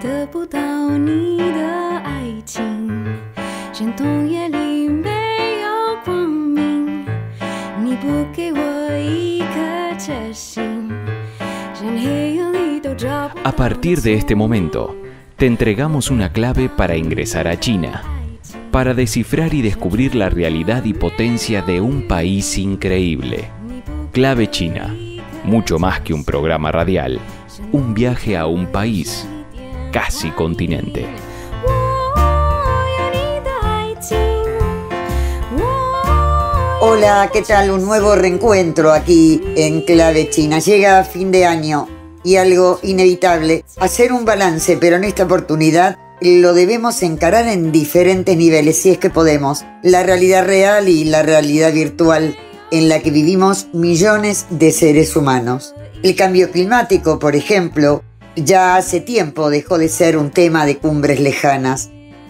得不到你的爱情，山洞夜里没有光明，你不给我一颗决心，山黑夜里都找不到。 A partir de este momento, te entregamos una clave para ingresar a China, para descifrar y descubrir la realidad y potencia de un país increíble. Clave China, mucho más que un programa radial, un viaje a un país, casi continente. Hola, ¿qué tal? Un nuevo reencuentro aquí en Clave China. Llega fin de año y algo inevitable, hacer un balance, pero en esta oportunidad lo debemos encarar en diferentes niveles, si es que podemos. La realidad real y la realidad virtual en la que vivimos millones de seres humanos. El cambio climático, por ejemplo, ya hace tiempo dejó de ser un tema de cumbres lejanas.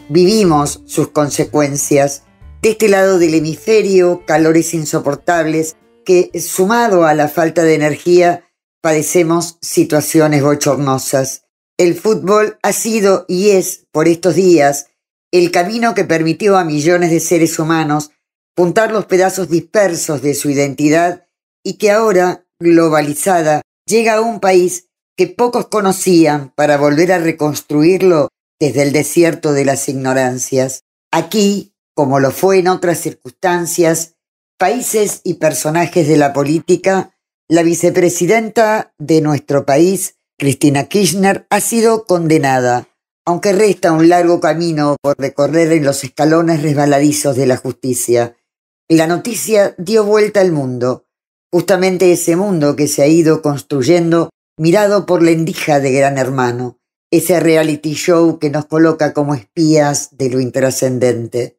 Vivimos sus consecuencias. De este lado del hemisferio, calores insoportables que, sumado a la falta de energía, padecemos situaciones bochornosas. El fútbol ha sido y es, por estos días, el camino que permitió a millones de seres humanos juntar los pedazos dispersos de su identidad y que ahora, globalizada, llega a un país que pocos conocían para volver a reconstruirlo desde el desierto de las ignorancias. Aquí, como lo fue en otras circunstancias, países y personajes de la política, la vicepresidenta de nuestro país, Cristina Kirchner, ha sido condenada, aunque resta un largo camino por recorrer en los escalones resbaladizos de la justicia. La noticia dio vuelta al mundo, justamente ese mundo que se ha ido construyendo mirado por la endija de Gran Hermano, ese reality show que nos coloca como espías de lo intrascendente.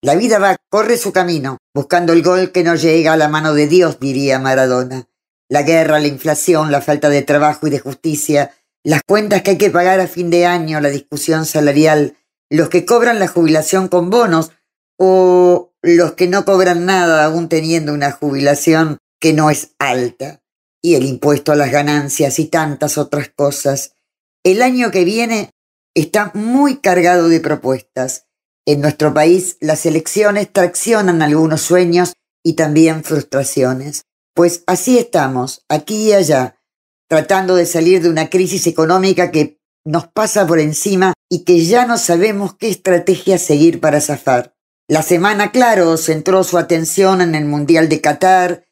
La vida va, corre su camino, buscando el gol que no llega a la mano de Dios, diría Maradona. La guerra, la inflación, la falta de trabajo y de justicia, las cuentas que hay que pagar a fin de año, la discusión salarial, los que cobran la jubilación con bonos o los que no cobran nada aún teniendo una jubilación que no es alta, y el impuesto a las ganancias y tantas otras cosas. El año que viene está muy cargado de propuestas. En nuestro país las elecciones traccionan algunos sueños y también frustraciones. Pues así estamos, aquí y allá, tratando de salir de una crisis económica que nos pasa por encima y que ya no sabemos qué estrategia seguir para zafar. La semana, claro, centró su atención en el Mundial de Qatar,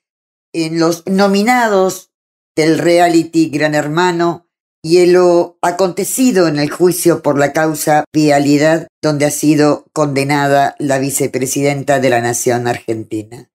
en los nominados del reality Gran Hermano y en lo acontecido en el juicio por la causa Vialidad, donde ha sido condenada la vicepresidenta de la Nación Argentina.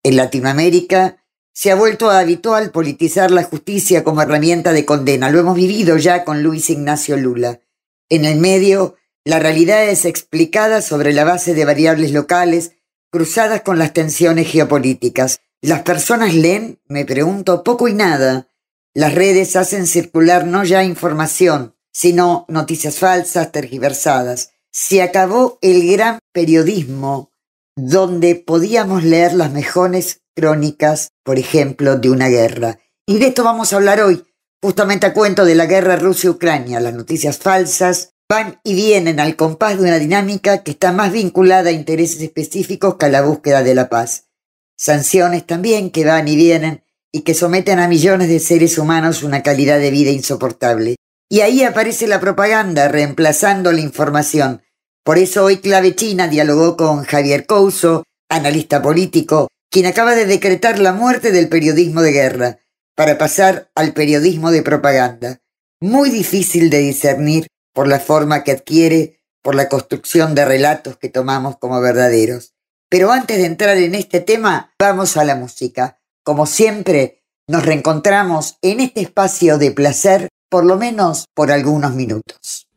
En Latinoamérica se ha vuelto habitual politizar la justicia como herramienta de condena. Lo hemos vivido ya con Luis Ignacio Lula. En el medio, la realidad es explicada sobre la base de variables locales cruzadas con las tensiones geopolíticas. Las personas leen, me pregunto, poco y nada. Las redes hacen circular no ya información, sino noticias falsas, tergiversadas. Se acabó el gran periodismo donde podíamos leer las mejores crónicas, por ejemplo, de una guerra. Y de esto vamos a hablar hoy, justamente a cuento de la guerra Rusia-Ucrania. Las noticias falsas van y vienen al compás de una dinámica que está más vinculada a intereses específicos que a la búsqueda de la paz. Sanciones también que van y vienen y que someten a millones de seres humanos a una calidad de vida insoportable. Y ahí aparece la propaganda reemplazando la información. Por eso hoy Clave China dialogó con Javier Couso, analista político, quien acaba de decretar la muerte del periodismo de guerra para pasar al periodismo de propaganda. Muy difícil de discernir por la forma que adquiere, por la construcción de relatos que tomamos como verdaderos. Pero antes de entrar en este tema, vamos a la música. Como siempre, nos reencontramos en este espacio de placer, por lo menos por algunos minutos.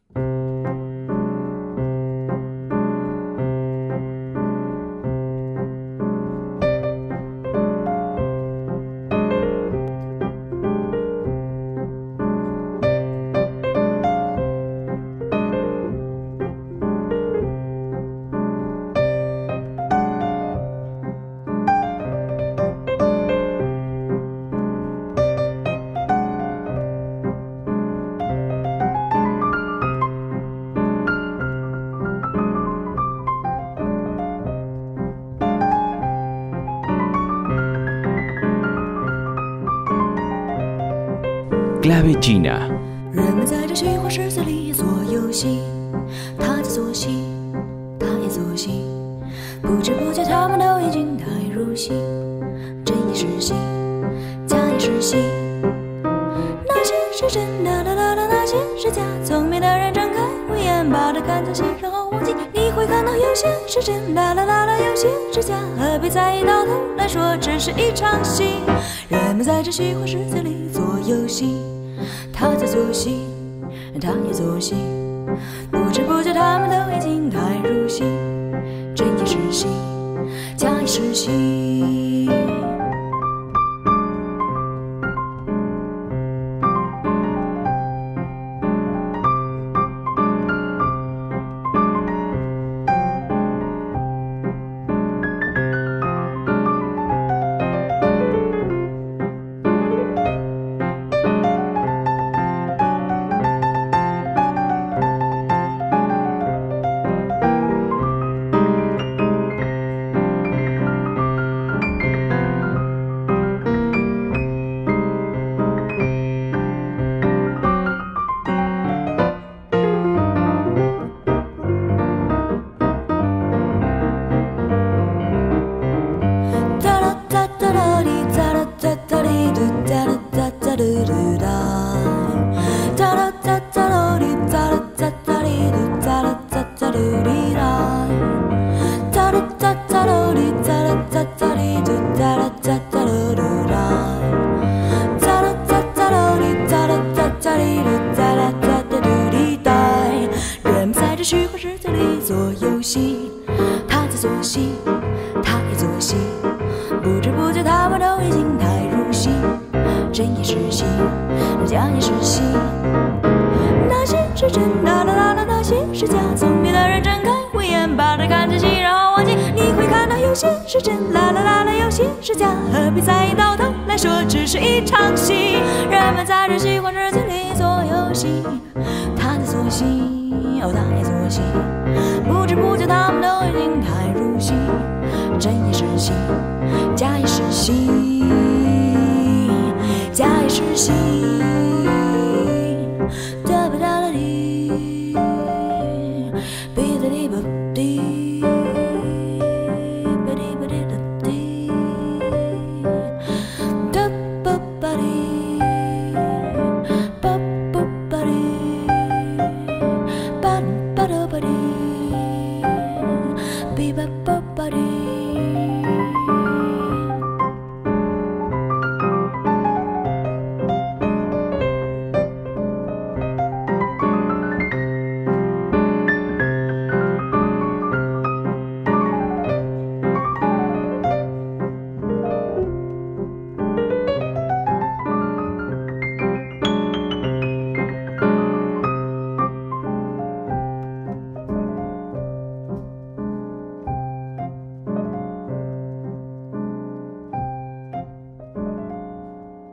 clave china. 人们在这虚幻世界里做游戏，他在做戏，他也做戏，不知不觉他们都已经太入戏，真也是戏，假也是戏。那些是真的，那些是假。聪明的人睁开慧眼，把它看仔细，然后忘记。你会看到有些是真的，有些是假。何必在意？到头来说，只是一场戏。人们在这虚幻世界里做游戏，他在做戏，他也做戏，不知不觉他们都已经太入戏，真也是戏，假也是戏。人在这虚幻世界里做游戏，他在做戏，他也做戏，不知不觉他们都已经太入戏，真也是戏，假也是戏。那些是真的，那些是假。聪明的人睁开慧眼，把它看仔细，然后忘记。你会看到有些是真，有些是假。何必在意？到头来说，只是一场戏。人们在这虚幻世界里做游戏，他在做戏，他也做戏，不知不觉他们都已经太入戏，真也是戏，假也是戏，假也是戏。哒吧哒啦滴，哔哒滴吧滴，吧滴吧滴哒滴，哒吧吧滴，吧吧吧滴，吧吧哒吧滴，哔吧吧吧滴。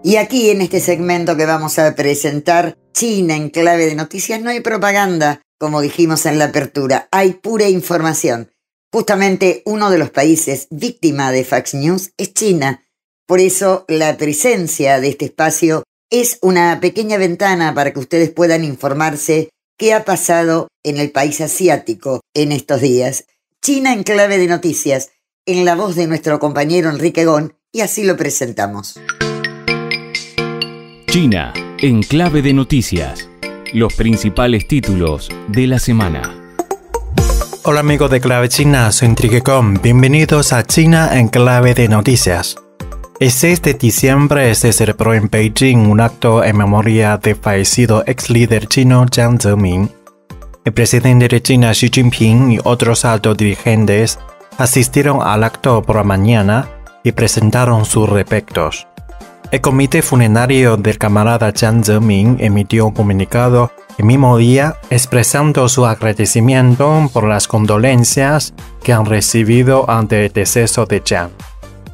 Y aquí en este segmento que vamos a presentar, China en clave de noticias, no hay propaganda, como dijimos en la apertura, hay pura información. Justamente uno de los países víctima de Fox News es China. Por eso la presencia de este espacio es una pequeña ventana para que ustedes puedan informarse qué ha pasado en el país asiático en estos días. China en clave de noticias, en la voz de nuestro compañero Enrique Gón, y así lo presentamos. China en clave de noticias. Los principales títulos de la semana. Hola amigos de Clave China, soy Enrique Gón. Bienvenidos a China en clave de noticias. El 6 de diciembre se celebró en Beijing un acto en memoria del fallecido ex líder chino Jiang Zemin. El presidente de China Xi Jinping y otros altos dirigentes asistieron al acto por la mañana y presentaron sus respetos. El comité funerario del camarada Jiang Zemin emitió un comunicado el mismo día expresando su agradecimiento por las condolencias que han recibido ante el deceso de Jiang.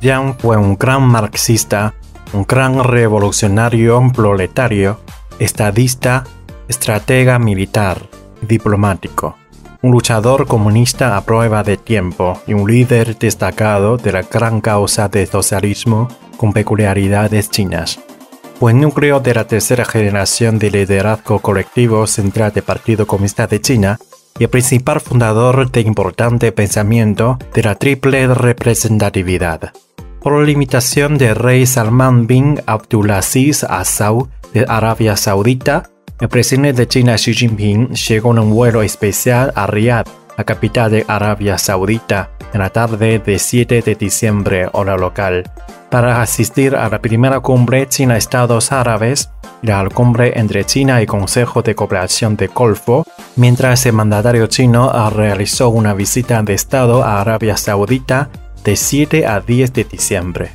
Jiang fue un gran marxista, un gran revolucionario proletario, estadista, estratega militar y diplomático, un luchador comunista a prueba de tiempo y un líder destacado de la gran causa del socialismo con peculiaridades chinas. Fue núcleo de la tercera generación de liderazgo colectivo central del Partido Comunista de China y el principal fundador de importante pensamiento de la triple representatividad. Por limitación del rey Salman bin Abdulaziz Al Saud de Arabia Saudita, el presidente de China Xi Jinping llegó en un vuelo especial a Riad, la capital de Arabia Saudita, en la tarde del 7 de diciembre, hora local, para asistir a la primera cumbre China-Estados Árabes y la cumbre entre China y Consejo de Cooperación del Golfo, mientras el mandatario chino realizó una visita de Estado a Arabia Saudita de 7 a 10 de diciembre.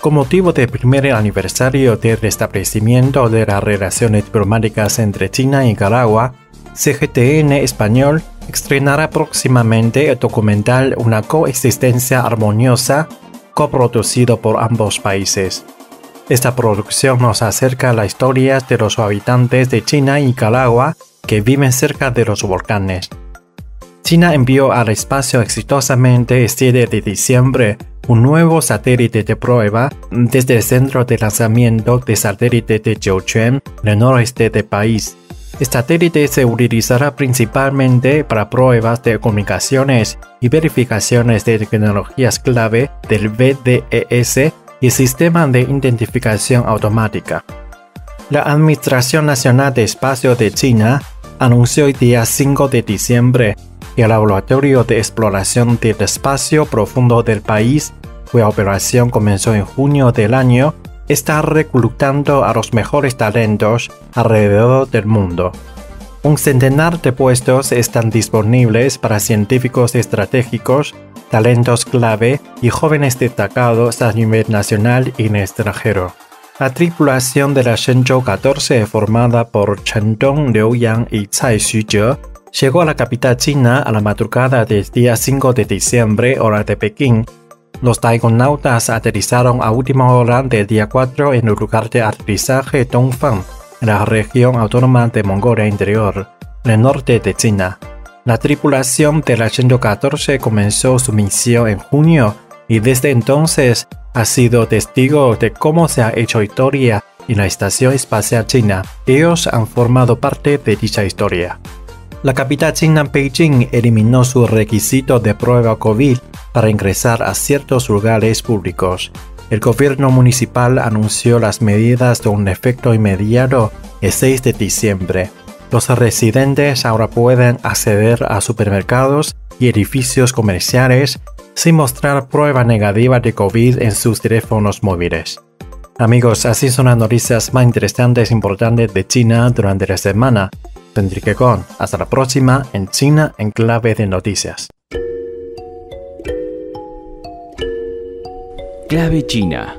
Con motivo del primer aniversario del restablecimiento de las relaciones diplomáticas entre China y Nicaragua, CGTN Español estrenará próximamente el documental Una coexistencia armoniosa, coproducido por ambos países. Esta producción nos acerca a las historias de los habitantes de China y Nicaragua que viven cerca de los volcanes. China envió al espacio exitosamente el 7 de diciembre un nuevo satélite de prueba desde el centro de lanzamiento de satélite de Jiuquan, en el noroeste del país. El satélite se utilizará principalmente para pruebas de comunicaciones y verificaciones de tecnologías clave del VDES y el sistema de identificación automática. La Administración Nacional de Espacio de China anunció el día 5 de diciembre que el Laboratorio de Exploración del Espacio Profundo del país, cuya operación comenzó en junio del año, está reclutando a los mejores talentos alrededor del mundo. Un centenar de puestos están disponibles para científicos estratégicos, talentos clave y jóvenes destacados a nivel nacional y en el extranjero. La tripulación de la Shenzhou 14, formada por Chen Dong, Liu Yang y Cai Xuzhe, llegó a la capital china a la madrugada del día 5 de diciembre, hora de Pekín. Los taikonautas aterrizaron a última hora del día 4 en el lugar de aterrizaje Dongfang, en la región autónoma de Mongolia Interior, en el norte de China. La tripulación de la Shenzhou 14 comenzó su misión en junio y desde entonces ha sido testigo de cómo se ha hecho historia en la Estación Espacial China. Ellos han formado parte de dicha historia. La capital china Beijing eliminó su requisito de prueba COVID para ingresar a ciertos lugares públicos. El gobierno municipal anunció las medidas de un efecto inmediato el 6 de diciembre. Los residentes ahora pueden acceder a supermercados y edificios comerciales sin mostrar prueba negativa de COVID en sus teléfonos móviles. Amigos, así son las noticias más interesantes e importantes de China durante la semana. Soy Enrique Con. Hasta la próxima en China en clave de noticias. Clave China.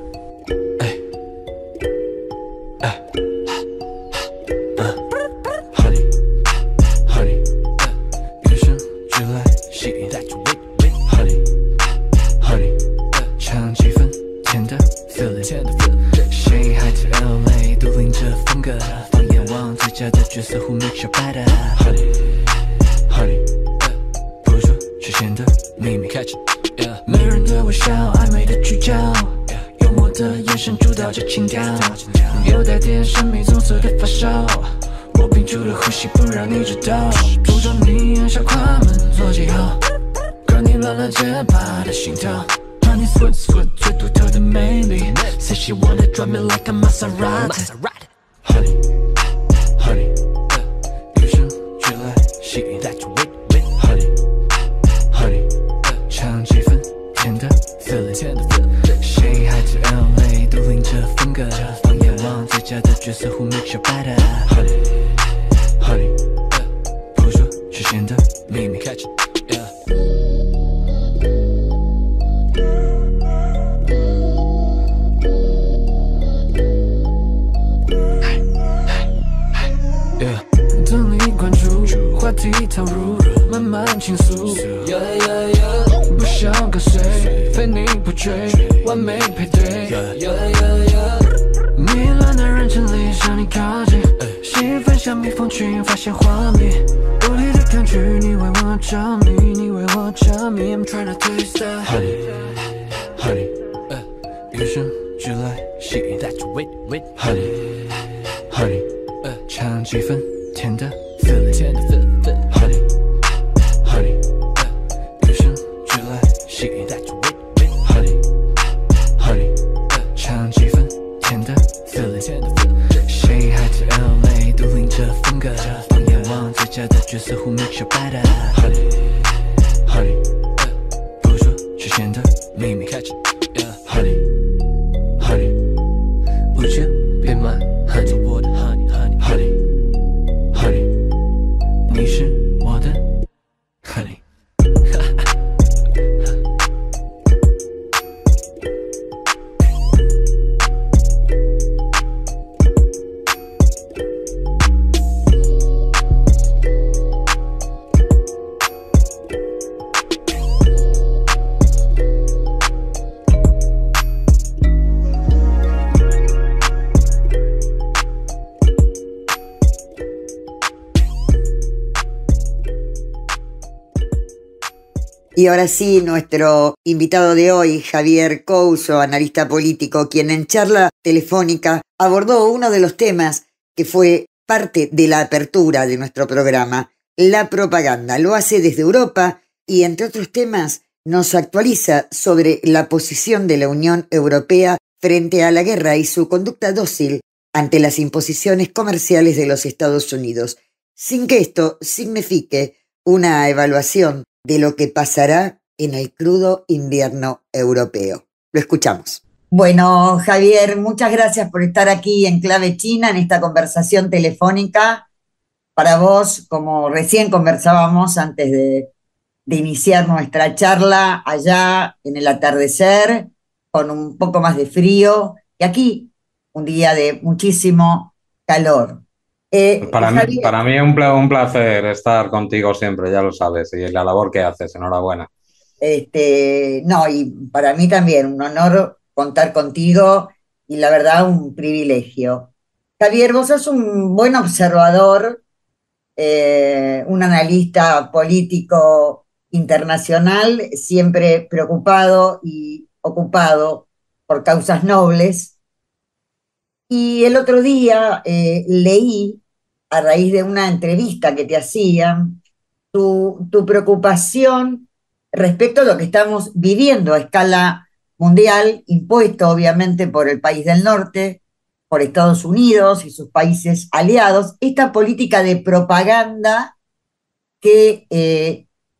Who makes you better? Honey, honey, 不说实现的秘密 Catch it, yeah. 没人的微笑，暧昧的聚焦，幽默的眼神主导着情调，有带点神秘棕色的发梢，我屏住了呼吸，不让你知道。不准你按下快门做记号，可你乱了节拍的心跳。Honey sweet sweet 最独特的魅力 ，Say she wanna drive me like a Maserati。Honey, honey。吸引 Honey, honey 唱几分甜的 feeling 谁还在 LA 都领着风格放眼望最佳的角色 Who makes you better Honey, honey 不说实现的秘密 Catch it, yeah.等你关注话题投入慢慢倾诉不想跟随非你不追完美配对迷乱的人群里向你靠近兴奋像蜜蜂群发现画面无力的抗拒你为我着迷你为我着迷 I'm trying to taste that Honey, honey 与生俱来吸引 Honey 就 better Honey Honey 不说却显得秘密 Catch Honey Honey 不觉变慢 Honey 做我的 Honey Honey Honey Honey 你是我的 Honey Y ahora sí, nuestro invitado de hoy, Javier Couso, analista político, quien en charla telefónica abordó uno de los temas que fue parte de la apertura de nuestro programa, la propaganda. Lo hace desde Europa y, entre otros temas, nos actualiza sobre la posición de la Unión Europea frente a la guerra y su conducta dócil ante las imposiciones comerciales de los Estados Unidos, sin que esto signifique una evaluación de lo que pasará en el crudo invierno europeo. Lo escuchamos. Bueno, Javier, muchas gracias por estar aquí en Clave China, en esta conversación telefónica. Para vos, como recién conversábamos antes de iniciar nuestra charla, allá en el atardecer, con un poco más de frío, y aquí un día de muchísimo calor. Para mí es un placer estar contigo siempre, ya lo sabes, y la labor que haces, enhorabuena. No, y para mí también un honor contar contigo y la verdad un privilegio. Javier, vos sos un buen observador, un analista político internacional, siempre preocupado y ocupado por causas nobles. Y el otro día leí, a raíz de una entrevista que te hacían, tu preocupación respecto a lo que estamos viviendo a escala mundial, impuesto obviamente por el país del norte, por Estados Unidos y sus países aliados, esta política de propaganda que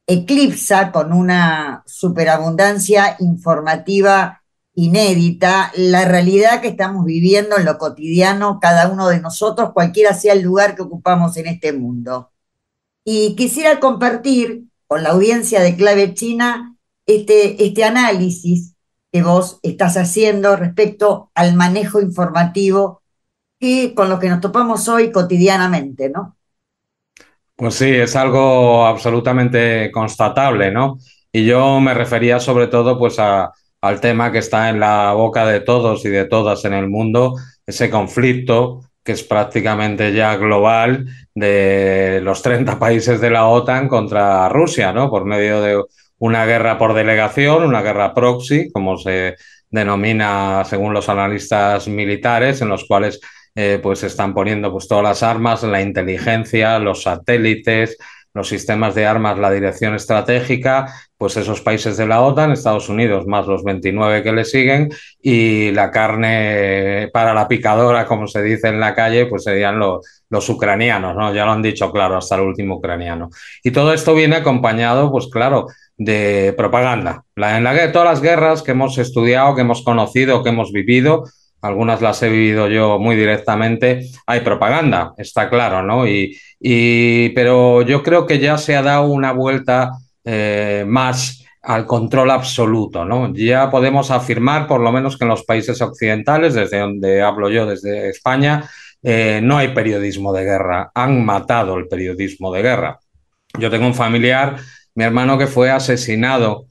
eclipsa con una superabundancia informativa inédita la realidad que estamos viviendo en lo cotidiano cada uno de nosotros, cualquiera sea el lugar que ocupamos en este mundo. Y quisiera compartir con la audiencia de Clave China este análisis que vos estás haciendo respecto al manejo informativo con lo que nos topamos hoy cotidianamente, ¿no? Pues sí, es algo absolutamente constatable, ¿no? Y yo me refería sobre todo pues al tema que está en la boca de todos y de todas en el mundo, ese conflicto que es prácticamente ya global de los 30 países de la OTAN contra Rusia, ¿no? Por medio de una guerra por delegación, una guerra proxy, como se denomina según los analistas militares, en los cuales pues se están poniendo pues todas las armas, la inteligencia, los satélites, los sistemas de armas, la dirección estratégica, pues esos países de la OTAN, Estados Unidos más los 29 que le siguen, y la carne para la picadora, como se dice en la calle, pues serían los ucranianos, ¿no? Ya lo han dicho claro, hasta el último ucraniano. Y todo esto viene acompañado, pues claro, de propaganda. Todas las guerras que hemos estudiado, que hemos conocido, que hemos vivido, algunas las he vivido yo muy directamente, hay propaganda, está claro, ¿no? Pero yo creo que ya se ha dado una vuelta más al control absoluto, ¿no? Ya podemos afirmar, por lo menos que en los países occidentales, desde donde hablo yo, desde España, no hay periodismo de guerra, han matado el periodismo de guerra. Yo tengo un familiar, mi hermano, que fue asesinado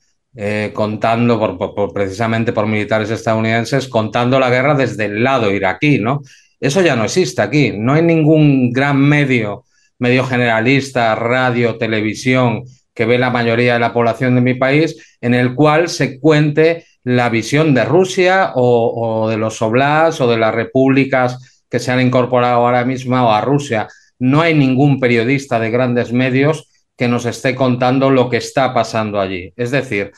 contando precisamente por militares estadounidenses, contando la guerra desde el lado iraquí, ¿no? Eso ya no existe aquí, no hay ningún gran medio generalista, radio, televisión, que ve la mayoría de la población de mi país, en el cual se cuente la visión de Rusia o de los oblasts o de las repúblicas que se han incorporado ahora mismo a Rusia. No hay ningún periodista de grandes medios que nos esté contando lo que está pasando allí. Es decir,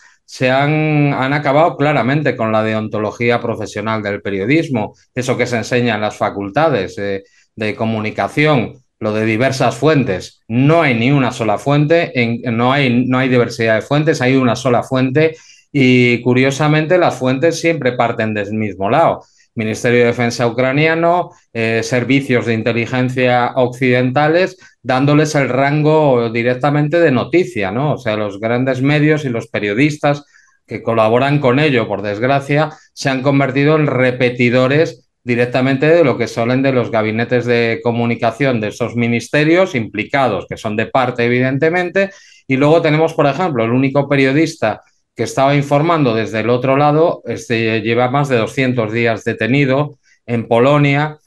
han acabado claramente con la deontología profesional del periodismo, eso que se enseña en las facultades de comunicación. lo de diversas fuentes. No hay ni una sola fuente, no hay diversidad de fuentes, hay una sola fuente y curiosamente las fuentes siempre parten del mismo lado. Ministerio de Defensa ucraniano, servicios de inteligencia occidentales, dándoles el rango directamente de noticia, ¿no? O sea, los grandes medios y los periodistas que colaboran con ello, por desgracia, se han convertido en repetidores directamente de lo que salen de los gabinetes de comunicación de esos ministerios implicados, que son de parte, evidentemente, y luego tenemos, por ejemplo, el único periodista que estaba informando desde el otro lado, lleva más de 200 días detenido en Polonia,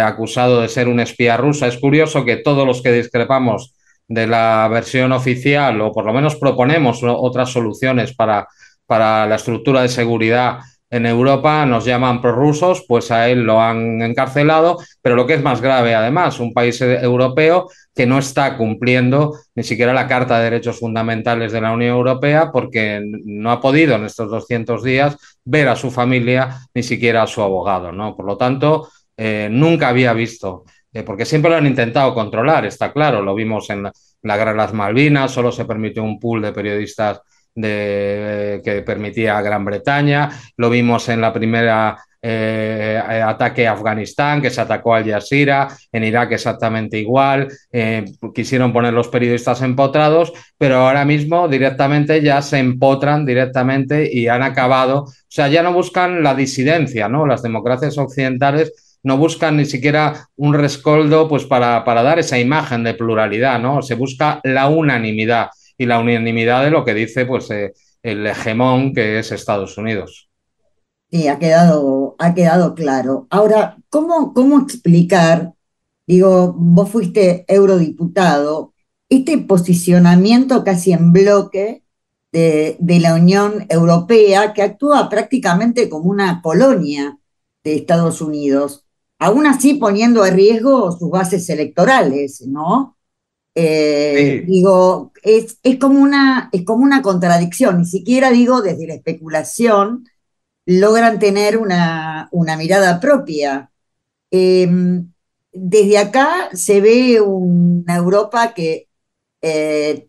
acusado de ser un espía rusa. Es curioso que todos los que discrepamos de la versión oficial, o por lo menos proponemos otras soluciones para la estructura de seguridad en Europa, nos llaman prorrusos, pues a él lo han encarcelado, pero lo que es más grave, además, un país europeo que no está cumpliendo ni siquiera la Carta de Derechos Fundamentales de la Unión Europea porque no ha podido en estos 200 días ver a su familia ni siquiera a su abogado, ¿no? Por lo tanto, nunca había visto, porque siempre lo han intentado controlar, está claro, lo vimos en la Guerra de las Malvinas, solo se permitió un pool de periodistas que permitía a Gran Bretaña, lo vimos en la primera ataque a Afganistán, que se atacó al Jazeera, en Irak exactamente igual, quisieron poner los periodistas empotrados, pero ahora mismo directamente ya se empotran directamente y han acabado, o sea, ya no buscan la disidencia, ¿no? Las democracias occidentales no buscan ni siquiera un rescoldo pues para dar esa imagen de pluralidad, ¿no? Se busca la unanimidad y la unanimidad de lo que dice pues, el hegemón que es Estados Unidos. Sí, ha quedado claro. Ahora, ¿cómo explicar, digo, vos fuiste eurodiputado, este posicionamiento casi en bloque de la Unión Europea, que actúa prácticamente como una colonia de Estados Unidos, aún así poniendo a riesgo sus bases electorales, ¿no? Sí. Digo, es como una contradicción, ni siquiera digo desde la especulación logran tener una mirada propia. Eh, Desde acá se ve una Europa que eh,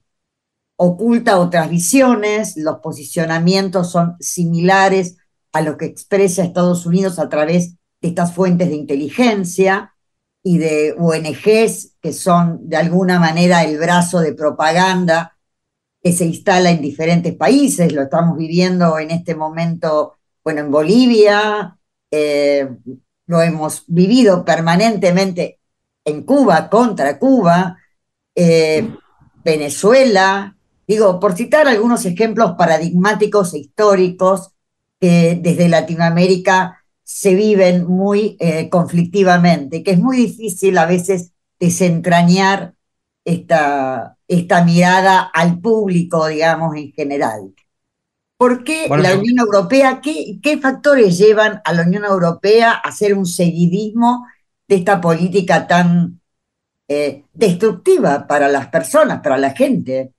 oculta otras visiones, los posicionamientos son similares a lo que expresa Estados Unidos a través de estas fuentes de inteligencia y de ONGs que son de alguna manera el brazo de propaganda que se instala en diferentes países. Lo estamos viviendo en este momento, bueno, en Bolivia, lo hemos vivido permanentemente en Cuba, contra Cuba, Venezuela, digo, por citar algunos ejemplos paradigmáticos e históricos que desde Latinoamérica se viven muy conflictivamente, que es muy difícil a veces desentrañar esta mirada al público, digamos, en general. ¿Por qué Bueno, la Unión Europea, qué factores llevan a la Unión Europea a hacer un seguidismo de esta política tan destructiva para las personas, para la gente?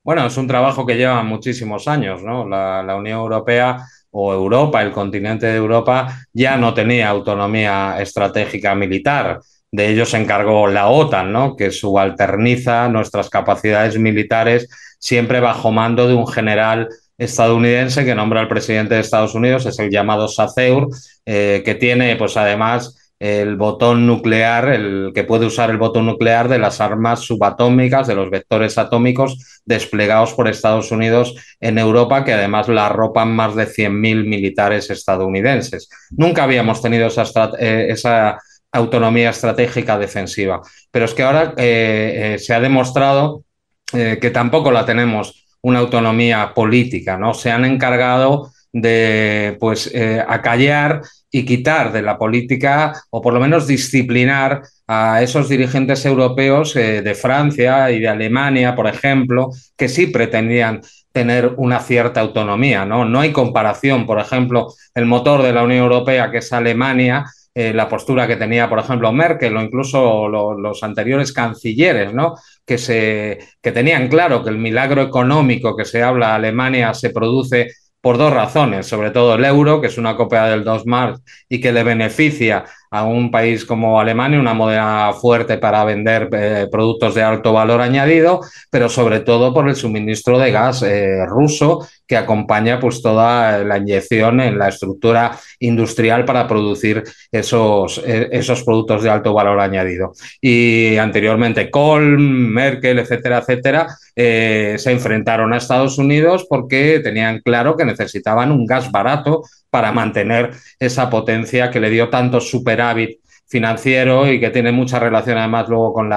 bueno, es un trabajo que lleva muchísimos años, ¿no? La Unión Europea o Europa, el continente de Europa, ya no tenía autonomía estratégica militar. De ello se encargó la OTAN, ¿no? Que subalterniza nuestras capacidades militares siempre bajo mando de un general estadounidense que nombra al presidente de Estados Unidos, es el llamado SACEUR, que tiene, pues además, el botón nuclear, el que puede usar el botón nuclear de las armas subatómicas, de los vectores atómicos desplegados por Estados Unidos en Europa, que además la arropan más de 100.000 militares estadounidenses. Nunca habíamos tenido esa autonomía estratégica defensiva, pero es que ahora se ha demostrado que tampoco la tenemos una autonomía política, ¿no? Se han encargado de pues acallar y quitar de la política o por lo menos disciplinar a esos dirigentes europeos de Francia y de Alemania, por ejemplo, que sí pretendían tener una cierta autonomía, ¿no? No hay comparación, por ejemplo, el motor de la Unión Europea, que es Alemania, la postura que tenía, por ejemplo, Merkel o incluso los anteriores cancilleres, ¿no? Que tenían claro que el milagro económico que se habla de Alemania se produce por dos razones, sobre todo el euro, que es una copia del 2 Mark y que le beneficia a un país como Alemania, una moneda fuerte para vender productos de alto valor añadido, pero sobre todo por el suministro de gas ruso que acompaña pues toda la inyección en la estructura industrial para producir esos productos de alto valor añadido. Y anteriormente Kohl, Merkel, etcétera, etcétera, se enfrentaron a Estados Unidos porque tenían claro que necesitaban un gas barato para mantener esa potencia que le dio tanto superávit financiero y que tiene mucha relación además luego con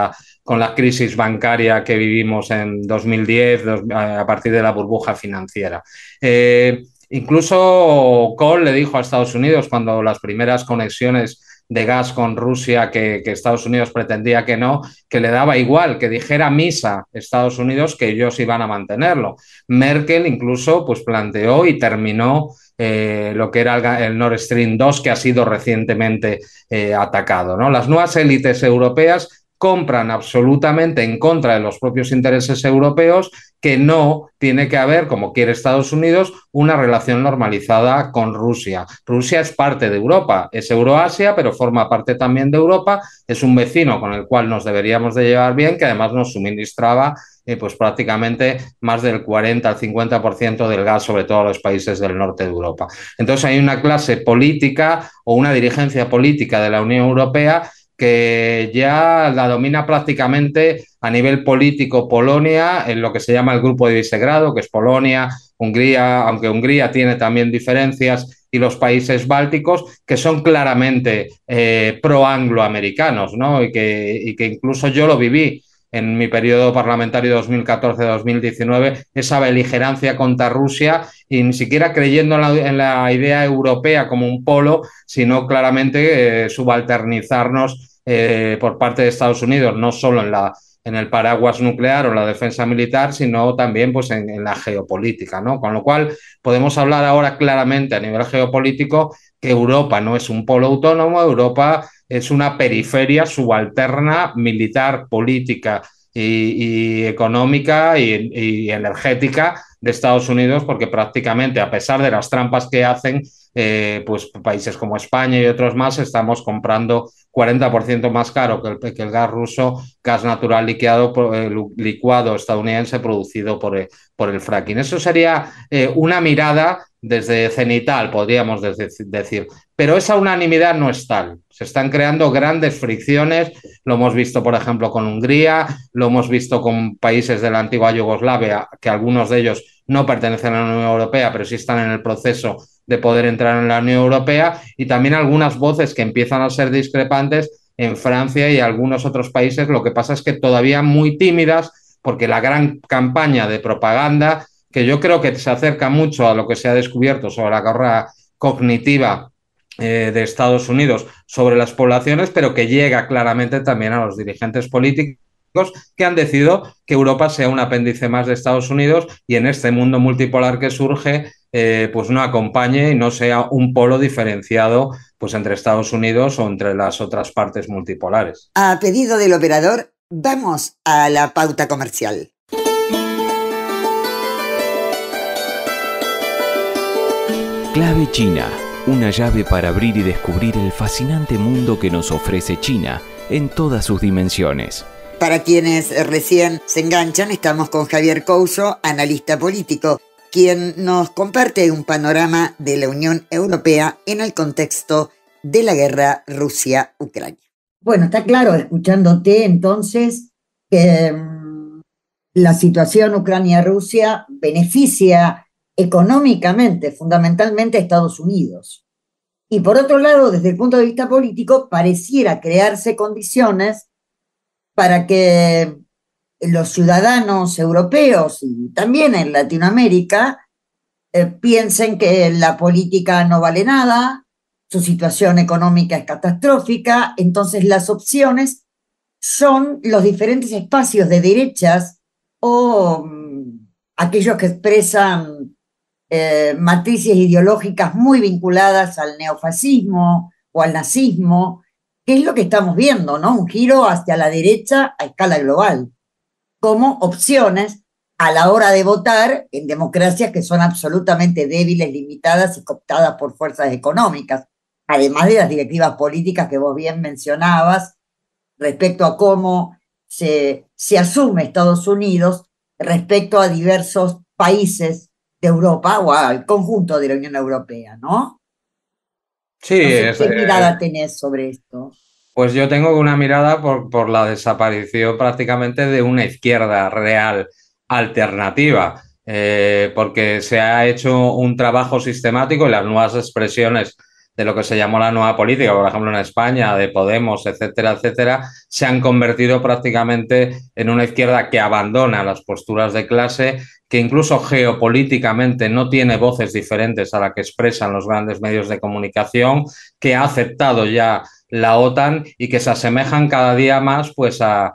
la crisis bancaria que vivimos en 2010 a partir de la burbuja financiera. Incluso Kohl le dijo a Estados Unidos cuando las primeras conexiones de gas con Rusia que Estados Unidos pretendía que no, que le daba igual, que dijera misa Estados Unidos que ellos iban a mantenerlo. Merkel incluso pues planteó y terminó lo que era el Nord Stream 2 que ha sido recientemente atacado, ¿no? Las nuevas élites europeas compran absolutamente en contra de los propios intereses europeos que no tiene que haber, como quiere Estados Unidos, una relación normalizada con Rusia. Rusia es parte de Europa, es Euroasia, pero forma parte también de Europa, es un vecino con el cual nos deberíamos de llevar bien, que además nos suministraba pues prácticamente más del 40 al 50% del gas, sobre todo a los países del norte de Europa. Entonces hay una clase política o una dirigencia política de la Unión Europea que ya la domina prácticamente a nivel político Polonia, en lo que se llama el Grupo de Visegrado, que es Polonia, Hungría, aunque Hungría tiene también diferencias, y los países bálticos, que son claramente pro-angloamericanos, ¿no? Y que incluso yo lo viví en mi periodo parlamentario 2014-2019, esa beligerancia contra Rusia y ni siquiera creyendo en la idea europea como un polo, sino claramente subalternizarnos por parte de Estados Unidos, no solo en el paraguas nuclear o la defensa militar, sino también pues, en la geopolítica, ¿no? Con lo cual podemos hablar ahora claramente a nivel geopolítico que Europa no es un polo autónomo, Europa es una periferia subalterna militar, política y económica y energética de Estados Unidos, porque prácticamente a pesar de las trampas que hacen, pues países como España y otros más estamos comprando 40% más caro que el gas ruso, gas natural licuado estadounidense producido por el fracking. Eso sería una mirada desde cenital, podríamos decir. Pero esa unanimidad no es tal. Se están creando grandes fricciones. Lo hemos visto, por ejemplo, con Hungría, lo hemos visto con países de la antigua Yugoslavia, que algunos de ellos no pertenecen a la Unión Europea, pero sí están en el proceso de poder entrar en la Unión Europea, y también algunas voces que empiezan a ser discrepantes en Francia y algunos otros países. Lo que pasa es que todavía muy tímidas, porque la gran campaña de propaganda, que yo creo que se acerca mucho a lo que se ha descubierto sobre la carrera cognitiva de Estados Unidos sobre las poblaciones, pero que llega claramente también a los dirigentes políticos que han decidido que Europa sea un apéndice más de Estados Unidos y en este mundo multipolar que surge, pues no acompañe y no sea un polo diferenciado pues entre Estados Unidos o entre las otras partes multipolares. A pedido del operador, vamos a la pauta comercial. Clave China, una llave para abrir y descubrir el fascinante mundo que nos ofrece China en todas sus dimensiones. Para quienes recién se enganchan, estamos con Javier Couso, analista político, quien nos comparte un panorama de la Unión Europea en el contexto de la guerra Rusia-Ucrania. Bueno, está claro, escuchándote entonces, que la situación Ucrania-Rusia beneficia económicamente, fundamentalmente a Estados Unidos. Y por otro lado, desde el punto de vista político, pareciera crearse condiciones para que los ciudadanos europeos y también en Latinoamérica piensen que la política no vale nada, su situación económica es catastrófica. Entonces las opciones son los diferentes espacios de derechas o aquellos que expresan matrices ideológicas muy vinculadas al neofascismo o al nazismo, que es lo que estamos viendo, ¿no? Un giro hacia la derecha a escala global, como opciones a la hora de votar en democracias que son absolutamente débiles, limitadas y cooptadas por fuerzas económicas. además de las directivas políticas que vos bien mencionabas, respecto a cómo se asume Estados Unidos respecto a diversos países de Europa o al conjunto de la Unión Europea, ¿no? Sí, No sé qué mirada tenés sobre esto. pues yo tengo una mirada por la desaparición prácticamente de una izquierda real alternativa, porque se ha hecho un trabajo sistemático y las nuevas expresiones de lo que se llamó la nueva política, por ejemplo en España, de Podemos, etcétera, etcétera, se han convertido prácticamente en una izquierda que abandona las posturas de clase, que incluso geopolíticamente no tiene voces diferentes a la que expresan los grandes medios de comunicación, que ha aceptado ya la OTAN y que se asemejan cada día más pues a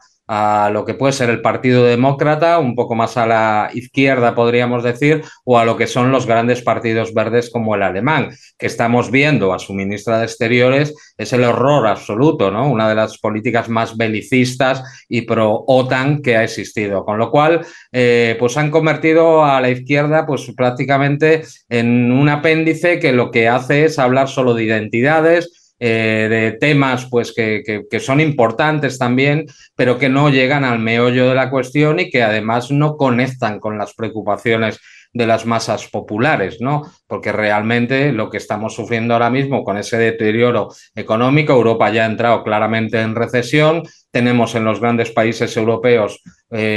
lo que puede ser el Partido Demócrata, un poco más a la izquierda, podríamos decir, o a lo que son los grandes partidos verdes como el alemán, que estamos viendo a su ministra de Exteriores, es el horror absoluto, ¿no? Una de las políticas más belicistas y pro-OTAN que ha existido. Con lo cual, pues han convertido a la izquierda pues prácticamente en un apéndice que lo que hace es hablar solo de identidades, de temas pues que son importantes también, pero que no llegan al meollo de la cuestión y que además no conectan con las preocupaciones de las masas populares, ¿no? Porque realmente lo que estamos sufriendo ahora mismo con ese deterioro económico, Europa ya ha entrado claramente en recesión, tenemos en los grandes países europeos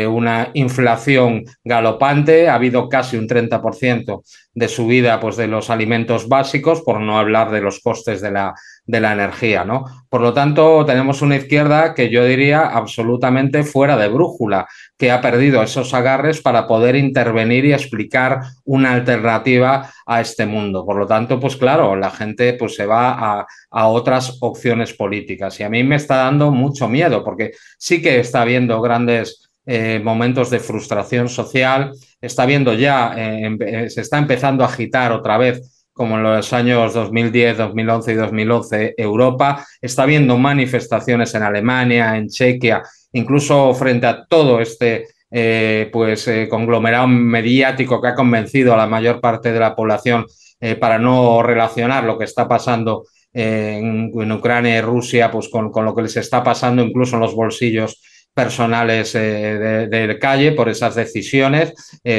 una inflación galopante, ha habido casi un 30% de subida pues, de los alimentos básicos, por no hablar de los costes de la energía, ¿no? Por lo tanto, tenemos una izquierda que yo diría absolutamente fuera de brújula, que ha perdido esos agarres para poder intervenir y explicar una alternativa a este mundo. Por lo tanto, pues claro, la gente pues se va a otras opciones políticas y a mí me está dando mucho miedo porque sí que está habiendo grandes momentos de frustración social, está viendo ya, se está empezando a agitar otra vez como en los años 2010, 2011 y 2011, Europa, está habiendo manifestaciones en Alemania, en Chequia, incluso frente a todo este conglomerado mediático que ha convencido a la mayor parte de la población para no relacionar lo que está pasando en Ucrania y Rusia pues con lo que les está pasando incluso en los bolsillos personales de calle por esas decisiones,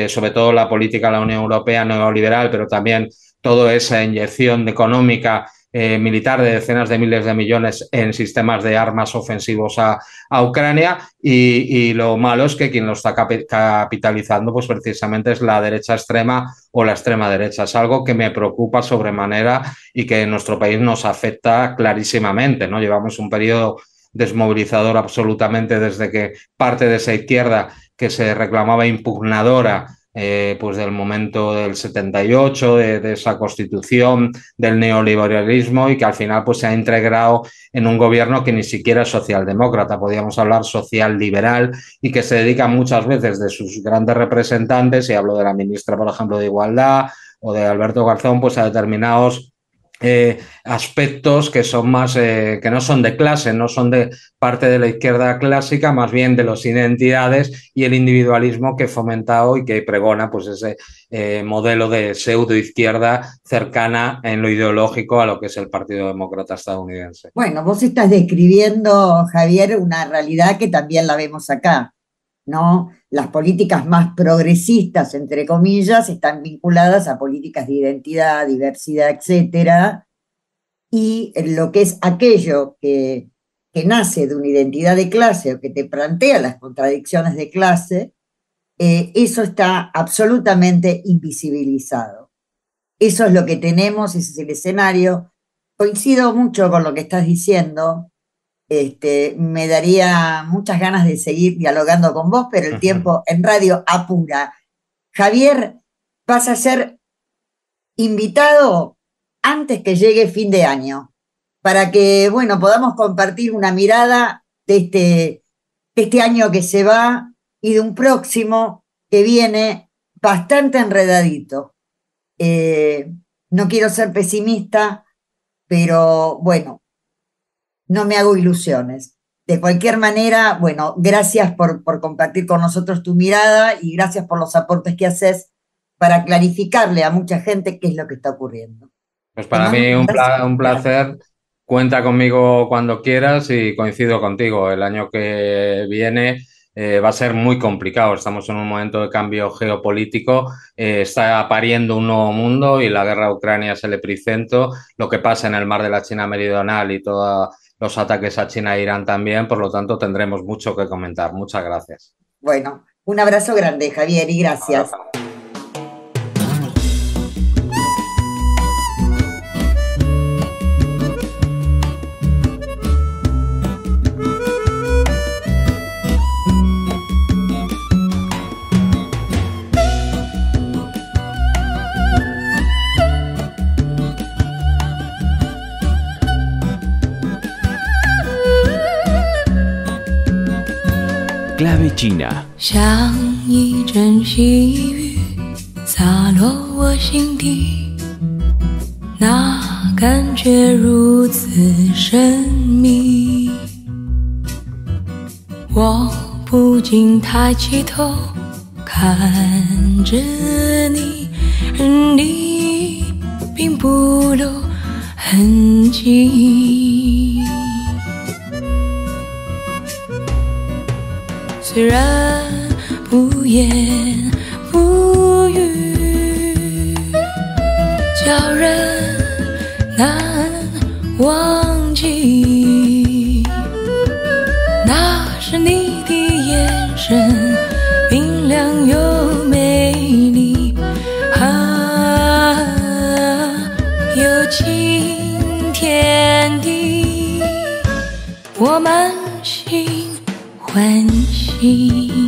sobre todo la política de la Unión Europea neoliberal, pero también toda esa inyección económica militar de decenas de miles de millones en sistemas de armas ofensivos a Ucrania y lo malo es que quien lo está capitalizando pues precisamente es la derecha extrema o la extrema derecha. Es algo que me preocupa sobremanera y que en nuestro país nos afecta clarísimamente, ¿no? Llevamos un periodo desmovilizador absolutamente desde que parte de esa izquierda que se reclamaba impugnadora pues del momento del 78, de esa constitución, del neoliberalismo y que al final pues se ha integrado en un gobierno que ni siquiera es socialdemócrata, podríamos hablar social liberal y que se dedica muchas veces de sus grandes representantes, y hablo de la ministra, por ejemplo, de Igualdad o de Alberto Garzón, pues a determinados aspectos que son más que no son de clase, no son de parte de la izquierda clásica, más bien de las identidades y el individualismo que fomenta hoy, que pregona pues ese modelo de pseudo izquierda cercana en lo ideológico a lo que es el Partido Demócrata estadounidense. Bueno, vos estás describiendo, Javier, una realidad que también la vemos acá, ¿no? Las políticas más progresistas, entre comillas, están vinculadas a políticas de identidad, diversidad, etcétera, y lo que es aquello que nace de una identidad de clase o que te plantea las contradicciones de clase, eso está absolutamente invisibilizado. Eso es lo que tenemos, ese es el escenario. Coincido mucho con lo que estás diciendo. Me daría muchas ganas de seguir dialogando con vos, pero el tiempo en radio apura. Javier, vas a ser invitado antes que llegue fin de año, para que, bueno, podamos compartir una mirada de este año que se va y de un próximo que viene bastante enredadito. No quiero ser pesimista, pero bueno, no me hago ilusiones. De cualquier manera, bueno, gracias por compartir con nosotros tu mirada y gracias por los aportes que haces para clarificarle a mucha gente qué es lo que está ocurriendo. Pues Te para mando mí un abrazo un grande. placer. Cuenta conmigo cuando quieras y coincido contigo. El año que viene va a ser muy complicado. Estamos en un momento de cambio geopolítico. Está pariendo un nuevo mundo y la guerra a Ucrania es el epicentro. Lo que pasa en el mar de la China Meridional y todos los ataques a China e Irán también. Por lo tanto, tendremos mucho que comentar. Muchas gracias. Bueno, un abrazo grande, Javier, y gracias. Clave China. 像一阵细雨洒落我心底，那感觉如此神秘。我不禁抬起头看着你，而你并不留痕迹。虽然不言不语，叫人难忘记。那是你的眼神，明亮又美丽，有晴天地，我满心欢喜。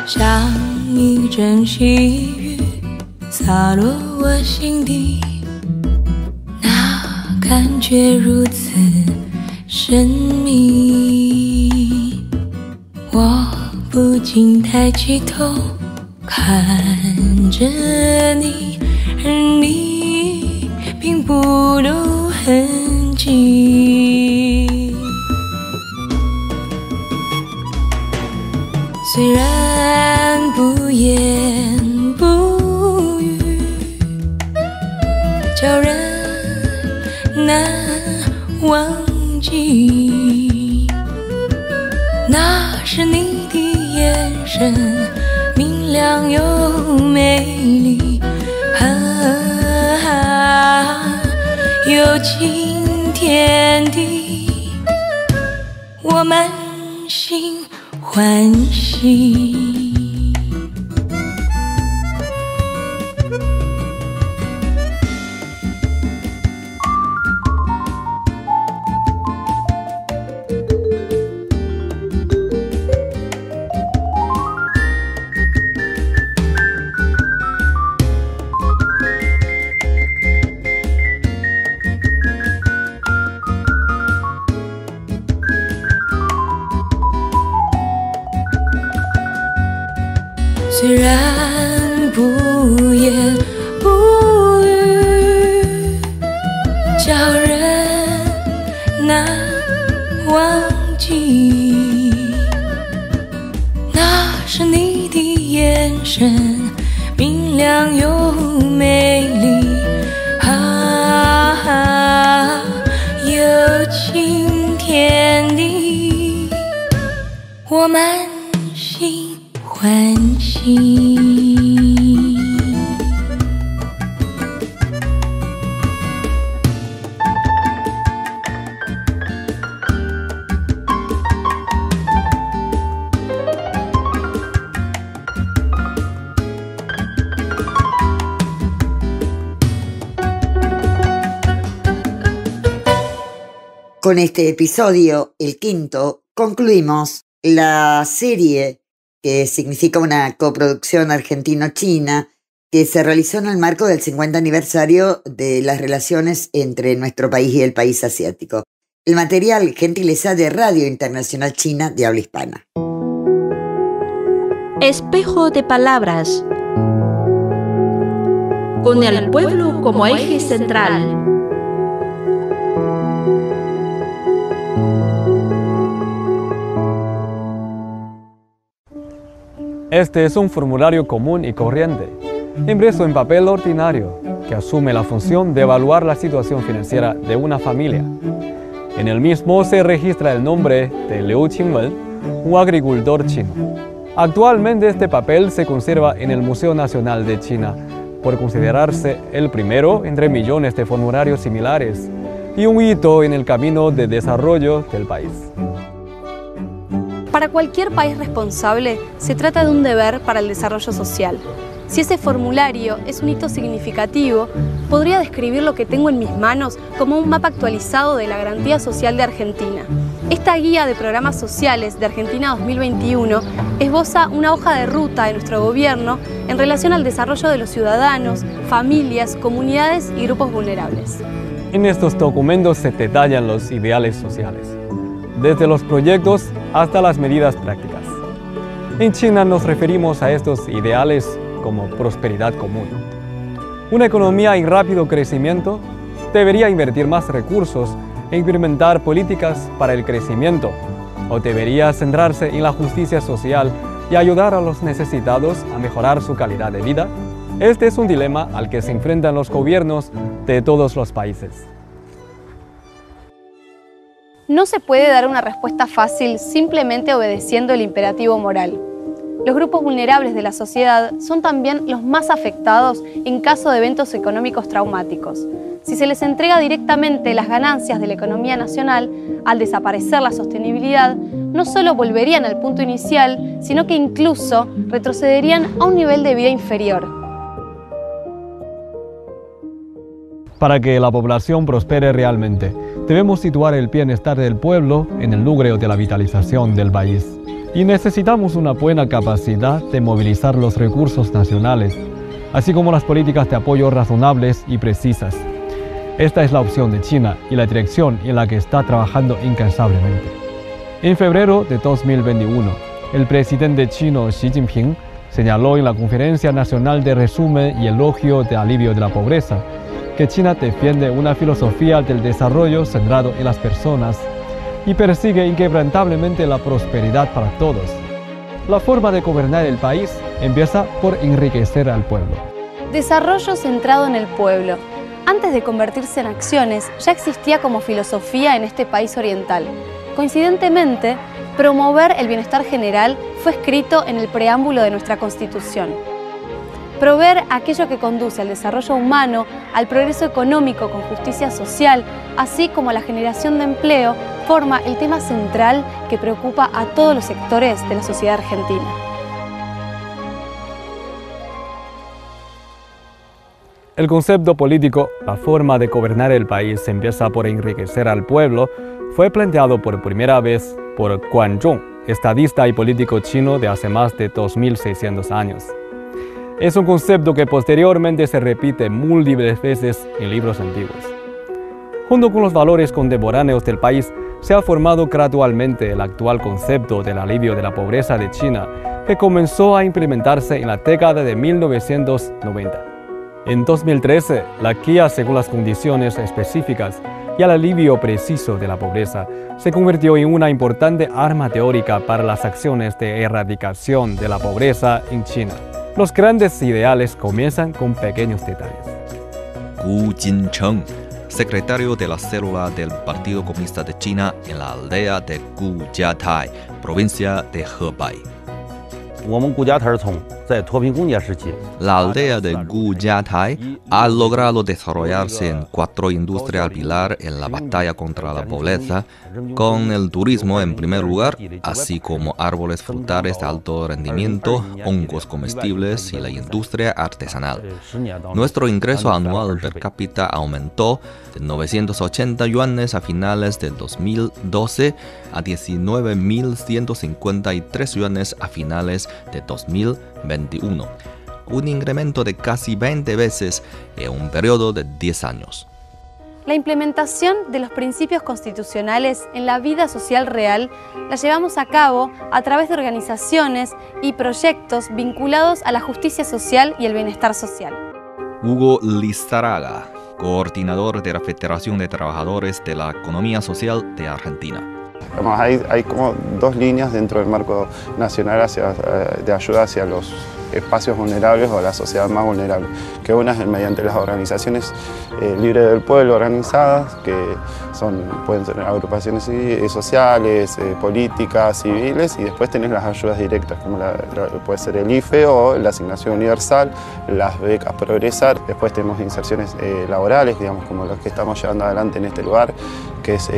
像一阵细雨洒落我心底，那感觉如此神秘。我不禁抬起头看着你，而你并不留痕迹。虽然不言不语，叫人难忘记。那是你的眼神，明亮又美丽，有晴天地，我满心欢喜。虽然不言不语，叫人难忘记。那是你的眼神，明亮又美丽，有晴天地，我满心欢喜。Con este episodio, el quinto, concluimos la serie que significa una coproducción argentino-china que se realizó en el marco del 50 aniversario de las relaciones entre nuestro país y el país asiático. El material, gentileza de Radio Internacional China de habla hispana. Espejo de palabras. Con el pueblo como eje central. Este es un formulario común y corriente, impreso en papel ordinario, que asume la función de evaluar la situación financiera de una familia. En el mismo se registra el nombre de Liu Qingwen, un agricultor chino. Actualmente este papel se conserva en el Museo Nacional de China, por considerarse el primero entre millones de formularios similares y un hito en el camino de desarrollo del país. Para cualquier país responsable, se trata de un deber para el desarrollo social. Si ese formulario es un hito significativo, podría describir lo que tengo en mis manos como un mapa actualizado de la Garantía Social de Argentina. Esta guía de programas sociales de Argentina 2021 esboza una hoja de ruta de nuestro gobierno en relación al desarrollo de los ciudadanos, familias, comunidades y grupos vulnerables. En estos documentos se detallan los ideales sociales, desde los proyectos hasta las medidas prácticas. En China nos referimos a estos ideales como prosperidad común. Una economía en rápido crecimiento debería invertir más recursos e implementar políticas para el crecimiento, o debería centrarse en la justicia social y ayudar a los necesitados a mejorar su calidad de vida. Este es un dilema al que se enfrentan los gobiernos de todos los países. No se puede dar una respuesta fácil simplemente obedeciendo el imperativo moral. Los grupos vulnerables de la sociedad son también los más afectados en caso de eventos económicos traumáticos. Si se les entrega directamente las ganancias de la economía nacional, al desaparecer la sostenibilidad, no solo volverían al punto inicial, sino que incluso retrocederían a un nivel de vida inferior. Para que la población prospere realmente, debemos situar el bienestar del pueblo en el núcleo de la vitalización del país. Y necesitamos una buena capacidad de movilizar los recursos nacionales, así como las políticas de apoyo razonables y precisas. Esta es la opción de China y la dirección en la que está trabajando incansablemente. En febrero de 2021, el presidente chino Xi Jinping señaló en la Conferencia Nacional de Resumen y Elogio de Alivio de la Pobreza que China defiende una filosofía del desarrollo centrado en las personas y persigue inquebrantablemente la prosperidad para todos. La forma de gobernar el país empieza por enriquecer al pueblo. Desarrollo centrado en el pueblo. Antes de convertirse en acciones, ya existía como filosofía en este país oriental. Coincidentemente, promover el bienestar general fue escrito en el preámbulo de nuestra Constitución. Proveer aquello que conduce al desarrollo humano, al progreso económico con justicia social, así como a la generación de empleo, forma el tema central que preocupa a todos los sectores de la sociedad argentina. El concepto político, la forma de gobernar el país empieza por enriquecer al pueblo, fue planteado por primera vez por Guan Zhong, estadista y político chino de hace más de 2600 años. Es un concepto que posteriormente se repite múltiples veces en libros antiguos. Junto con los valores contemporáneos del país, se ha formado gradualmente el actual concepto del alivio de la pobreza de China, que comenzó a implementarse en la década de 1990. En 2013, la guía según las condiciones específicas y el alivio preciso de la pobreza se convirtió en una importante arma teórica para las acciones de erradicación de la pobreza en China. Los grandes ideales comienzan con pequeños detalles. Gu Jincheng, secretario de la célula del Partido Comunista de China en la aldea de Gujiatai, provincia de Hebei. La aldea de Gujiatai ha logrado desarrollarse en 4 industrias pilar en la batalla contra la pobreza, con el turismo en primer lugar, así como árboles frutales de alto rendimiento, hongos comestibles y la industria artesanal. Nuestro ingreso anual per cápita aumentó de 980 yuanes a finales de 2012 a 19.153 yuanes a finales de 2021. un incremento de casi 20 veces en un periodo de 10 años. La implementación de los principios constitucionales en la vida social real la llevamos a cabo a través de organizaciones y proyectos vinculados a la justicia social y el bienestar social. Hugo Lizarraga, coordinador de la Federación de Trabajadores de la Economía Social de Argentina. Hay como dos líneas dentro del marco nacional de ayuda hacia los espacios vulnerables o a la sociedad más vulnerable, que una es mediante las organizaciones libres del pueblo organizadas, que pueden ser agrupaciones sociales, políticas, civiles, y después tenés las ayudas directas, como puede ser el IFE o la asignación universal, las becas Progresar. Después tenemos inserciones laborales, digamos, como las que estamos llevando adelante en este lugar, que es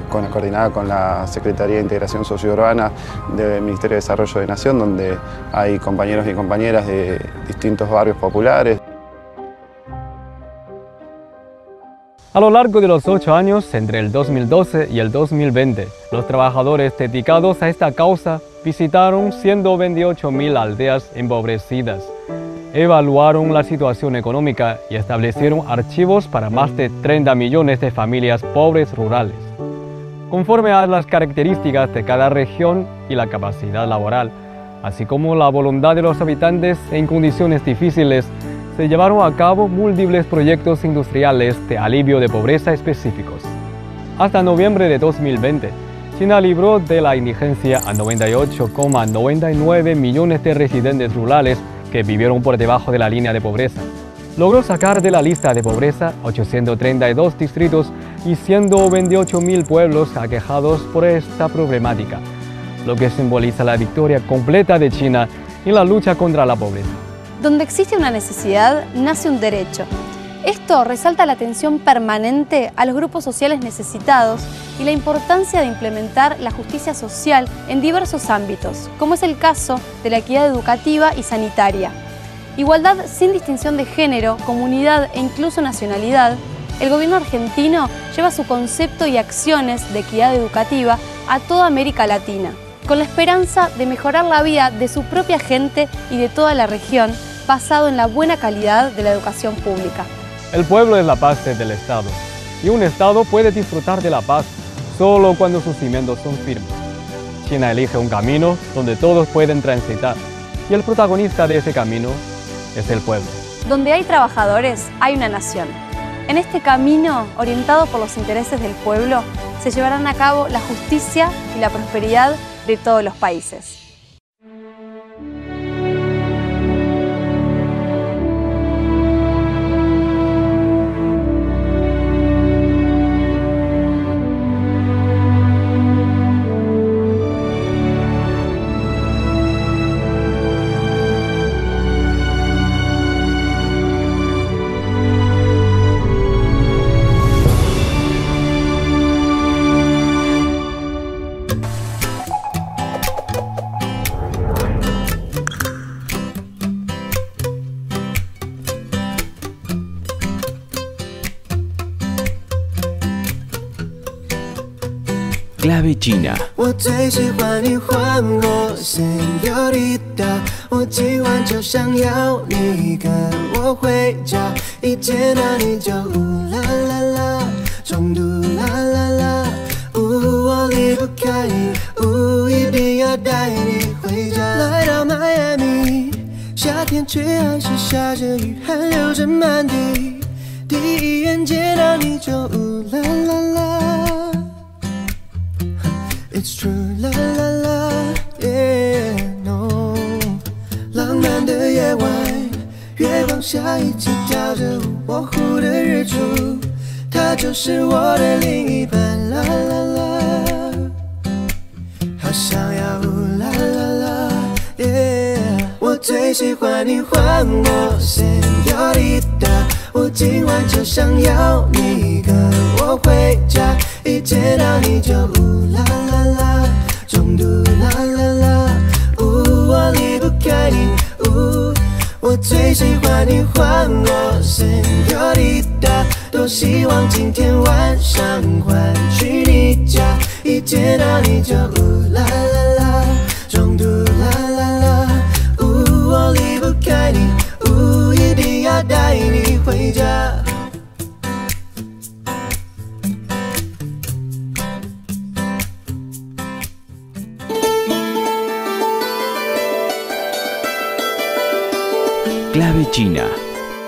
coordinada con la Secretaría de Integración Sociourbana del Ministerio de Desarrollo de Nación, donde hay compañeros y compañeras de distintos barrios populares. A lo largo de los 8 años, entre el 2012 y el 2020, los trabajadores dedicados a esta causa visitaron 128.000 aldeas empobrecidas, evaluaron la situación económica y establecieron archivos para más de 30 millones de familias pobres rurales. Conforme a las características de cada región y la capacidad laboral, así como la voluntad de los habitantes en condiciones difíciles, se llevaron a cabo múltiples proyectos industriales de alivio de pobreza específicos. Hasta noviembre de 2020, China libró de la indigencia a 98,99 millones de residentes rurales que vivieron por debajo de la línea de pobreza. Logró sacar de la lista de pobreza 832 distritos y 128.000 pueblos aquejados por esta problemática, lo que simboliza la victoria completa de China en la lucha contra la pobreza. Donde existe una necesidad, nace un derecho. Esto resalta la atención permanente a los grupos sociales necesitados y la importancia de implementar la justicia social en diversos ámbitos, como es el caso de la equidad educativa y sanitaria. Igualdad sin distinción de género, comunidad e incluso nacionalidad, el gobierno argentino lleva su concepto y acciones de equidad educativa a toda América Latina, con la esperanza de mejorar la vida de su propia gente y de toda la región, basado en la buena calidad de la educación pública. El pueblo es la base del Estado, y un Estado puede disfrutar de la paz solo cuando sus cimientos son firmes. China elige un camino donde todos pueden transitar, y el protagonista de ese camino es el pueblo. Donde hay trabajadores, hay una nación. En este camino, orientado por los intereses del pueblo, se llevarán a cabo la justicia y la prosperidad de todos los países. Clave China. 我最喜欢你唤我 Señorita， 我今晚就想要你跟我回家，一见到你就呜啦啦啦，中毒啦啦啦，我离不开你，一定要带你回家。来到迈阿密，夏天却还是下着雨，汗流着满地，第一眼见到你就呜啦啦啦。It's true, la la la, yeah, no。 浪漫的夜晚，月光下一起跳着舞，模糊的日出，他就是我的另一半，啦啦啦。好想要呜啦啦啦， yeah。 我最喜欢你唤我 Señorita， 我今晚就想要你跟我回家，一见到你就呜啦啦啦，中毒啦啦啦，我离不开你，我最喜欢你唤我 Señorita， 多希望今天晚上还去你家，一见到你就呜啦啦啦，中毒啦啦啦，我离不开你。回家。Clave China.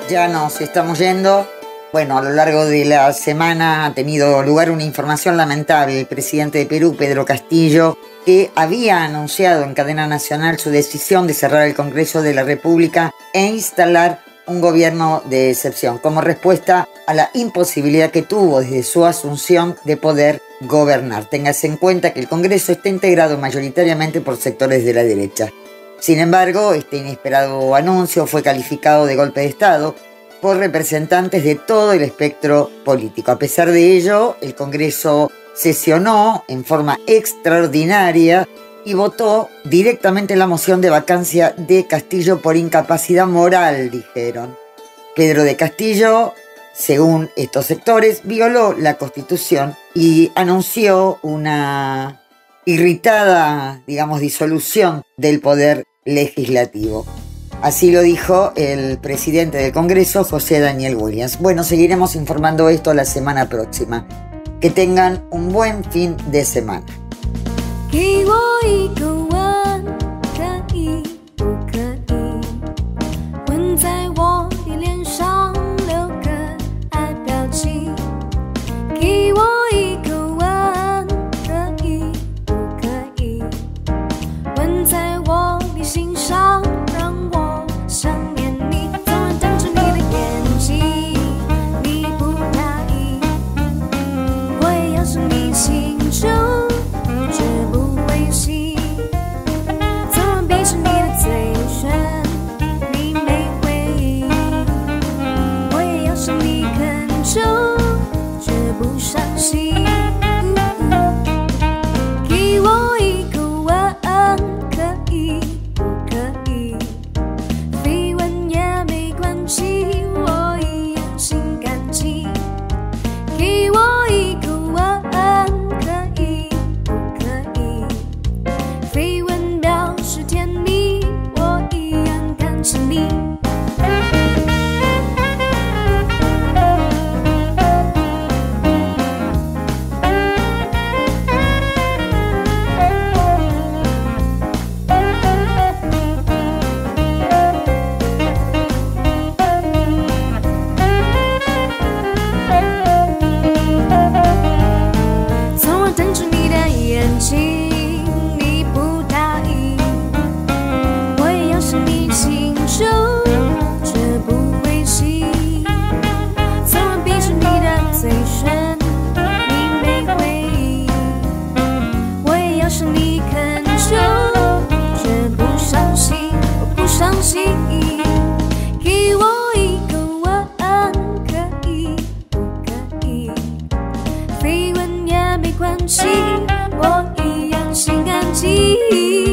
Ya nos estamos yendo. Bueno, a lo largo de la semana ha tenido lugar una información lamentable. El presidente de Perú, Pedro Castillo, que había anunciado en cadena nacional su decisión de cerrar el Congreso de la República e instalar un gobierno de excepción, como respuesta a la imposibilidad que tuvo desde su asunción de poder gobernar. Téngase en cuenta que el Congreso está integrado mayoritariamente por sectores de la derecha. Sin embargo, este inesperado anuncio fue calificado de golpe de Estado por representantes de todo el espectro político. A pesar de ello, el Congreso sesionó en forma extraordinaria y votó directamente la moción de vacancia de Castillo por incapacidad moral, dijeron. Pedro de Castillo, según estos sectores, violó la Constitución y anunció una irritada, disolución del poder legislativo. Así lo dijo el presidente del Congreso, José Daniel Williams. Bueno, seguiremos informando esto la semana próxima. Que tengan un buen fin de semana.我一样心甘情愿。